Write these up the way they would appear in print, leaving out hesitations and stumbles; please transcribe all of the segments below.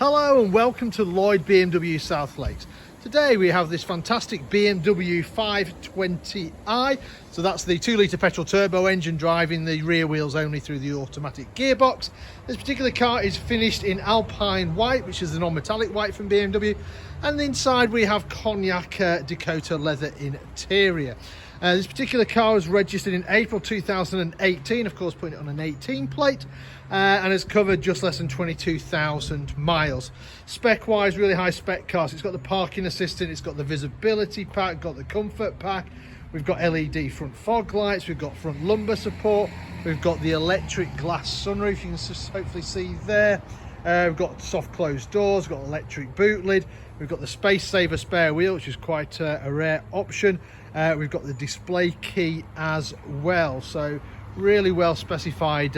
Hello and welcome to Lloyd BMW South Lakes. Today we have this fantastic BMW 520i. So that's the 2-litre petrol turbo engine driving the rear wheels only through the automatic gearbox. This particular car is finished in Alpine White, which is the non-metallic white from BMW. And inside we have Cognac Dakota leather interior. This particular car was registered in April 2018, of course putting it on an 18 plate, and has covered just less than 22,000 miles. Spec wise, really high spec car. So it's got the parking assistant, it's got the visibility pack, got the comfort pack, we've got LED front fog lights, we've got front lumbar support, we've got the electric glass sunroof, you can just hopefully see there. We've got soft closed doors, we've got electric boot lid, we've got the space saver spare wheel, which is quite a rare option. We've got the display key as well, so really well specified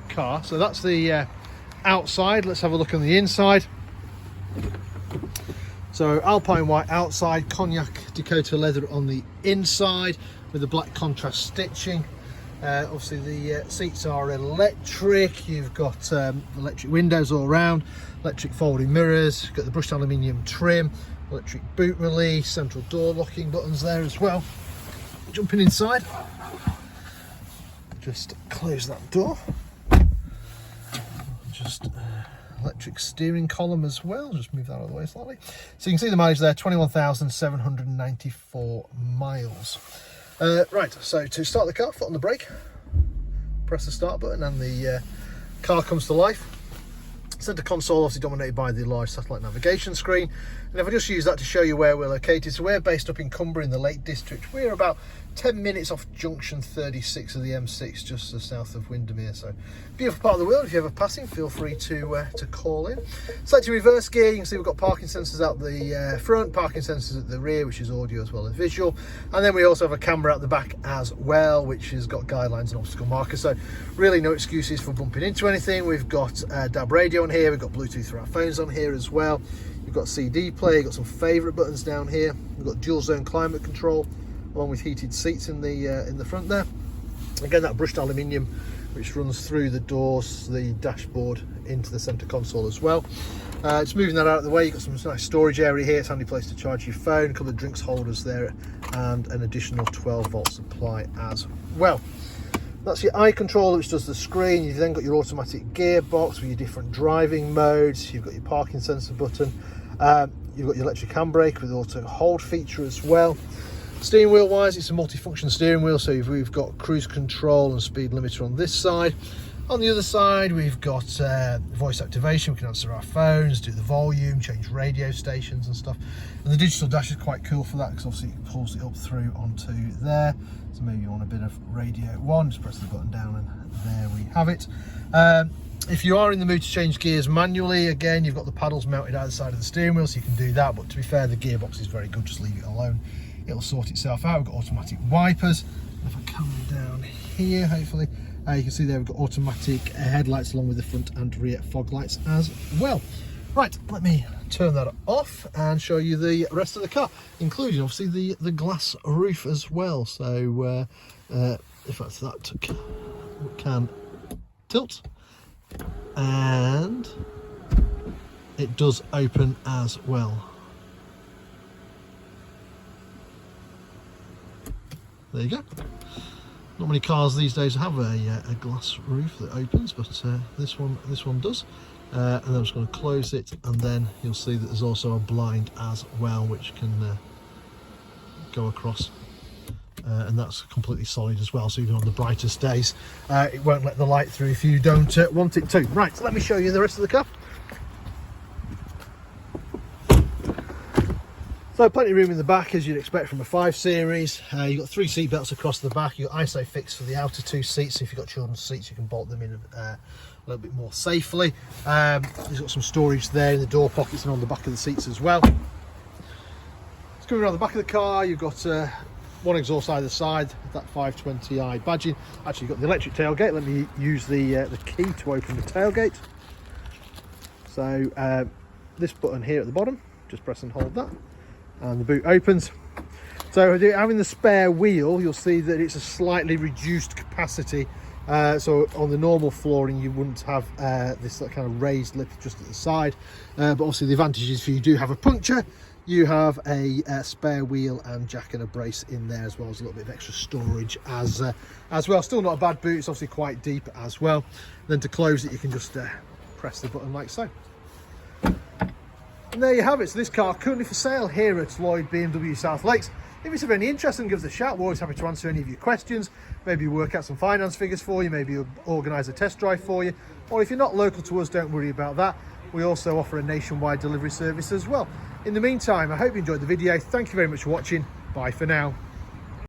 car. So that's the outside. Let's have a look on the inside. So Alpine White outside, Cognac Dakota leather on the inside with the black contrast stitching. Obviously the seats are electric. You've got electric windows all around, electric folding mirrors, you've got the brushed aluminium trim, electric boot release, central door locking buttons there as well. Jumping inside, just close that door. Just electric steering column as well, just move that out of the way slightly. So you can see the mileage there, 21,794 miles. Right, so to start the car, foot on the brake, press the start button and the car comes to life. Centre console obviously dominated by the large satellite navigation screen, and if I just use that to show you where we're located, so we're based up in Cumbria in the Lake District. We're about 10 minutes off junction 36 of the M6, just to the south of Windermere. So beautiful part of the world. If you're ever passing, feel free to call in. Selecting reverse gear, you can see we've got parking sensors out the front, parking sensors at the rear, which is audio as well as visual, and then we also have a camera out the back as well, which has got guidelines and obstacle markers, so really no excuses for bumping into anything. We've got DAB radio on here, we've got Bluetooth for our phones on here as well. You've got CD player, you've got some favourite buttons down here. We've got dual zone climate control, along with heated seats in the front there. Again, that brushed aluminium which runs through the doors, the dashboard into the centre console as well. Just moving that out of the way, you've got some nice storage area here. It's a handy place to charge your phone, a couple of drinks holders there, and an additional 12-volt supply as well. That's your eye controller, which does the screen. You've then got your automatic gearbox with your different driving modes. You've got your parking sensor button. You've got your electric handbrake with auto hold feature as well. Steering wheel wise, it's a multifunction steering wheel, so we've got cruise control and speed limiter on this side. On the other side, we've got voice activation. We can answer our phones, do the volume, change radio stations and stuff. And the digital dash is quite cool for that, because obviously it pulls it up through onto there. So maybe you want a bit of radio 1, just press the button down and there we have it. If you are in the mood to change gears manually, again, you've got the paddles mounted either side of the steering wheel, so you can do that. But to be fair, the gearbox is very good, just leave it alone. It'll sort itself out. We've got automatic wipers. If I come down here, hopefully, you can see there we've got automatic headlights along with the front and rear fog lights as well. Right, let me turn that off and show you the rest of the car, including obviously the glass roof as well. So if that's that, can tilt, and it does open as well. There you go. Not many cars these days have a glass roof that opens, but this one does. And then I'm just going to close it, and then you'll see that there's also a blind as well, which can go across. And that's completely solid as well, so even on the brightest days it won't let the light through if you don't want it to. Right, so let me show you the rest of the car. So plenty of room in the back, as you'd expect from a 5 Series. You've got 3 seat belts across the back. You've got ISOFIX for the outer 2 seats. If you've got children's seats, you can bolt them in a little bit more safely. There's got some storage there in the door pockets and on the back of the seats as well. Let's go around the back of the car. You've got one exhaust either side, that 520i badging. Actually, you've got the electric tailgate. Let me use the key to open the tailgate. So this button here at the bottom, just press and hold that, and the boot opens. So having the spare wheel, you'll see that it's a slightly reduced capacity So on the normal flooring you wouldn't have this kind of raised lip just at the side, but obviously the advantage is if you do have a puncture, you have a spare wheel and jack and a brace in there, as well as a little bit of extra storage as well. Still not a bad boot, it's obviously quite deep as well. Then to close it you can just press the button like so. And there you have it. So this car currently for sale here at Lloyd BMW South Lakes. If it's of any interest, then give us a shout. We're always happy to answer any of your questions. Maybe work out some finance figures for you, maybe organise a test drive for you. Or if you're not local to us, don't worry about that. We also offer a nationwide delivery service as well. In the meantime, I hope you enjoyed the video. Thank you very much for watching. Bye for now.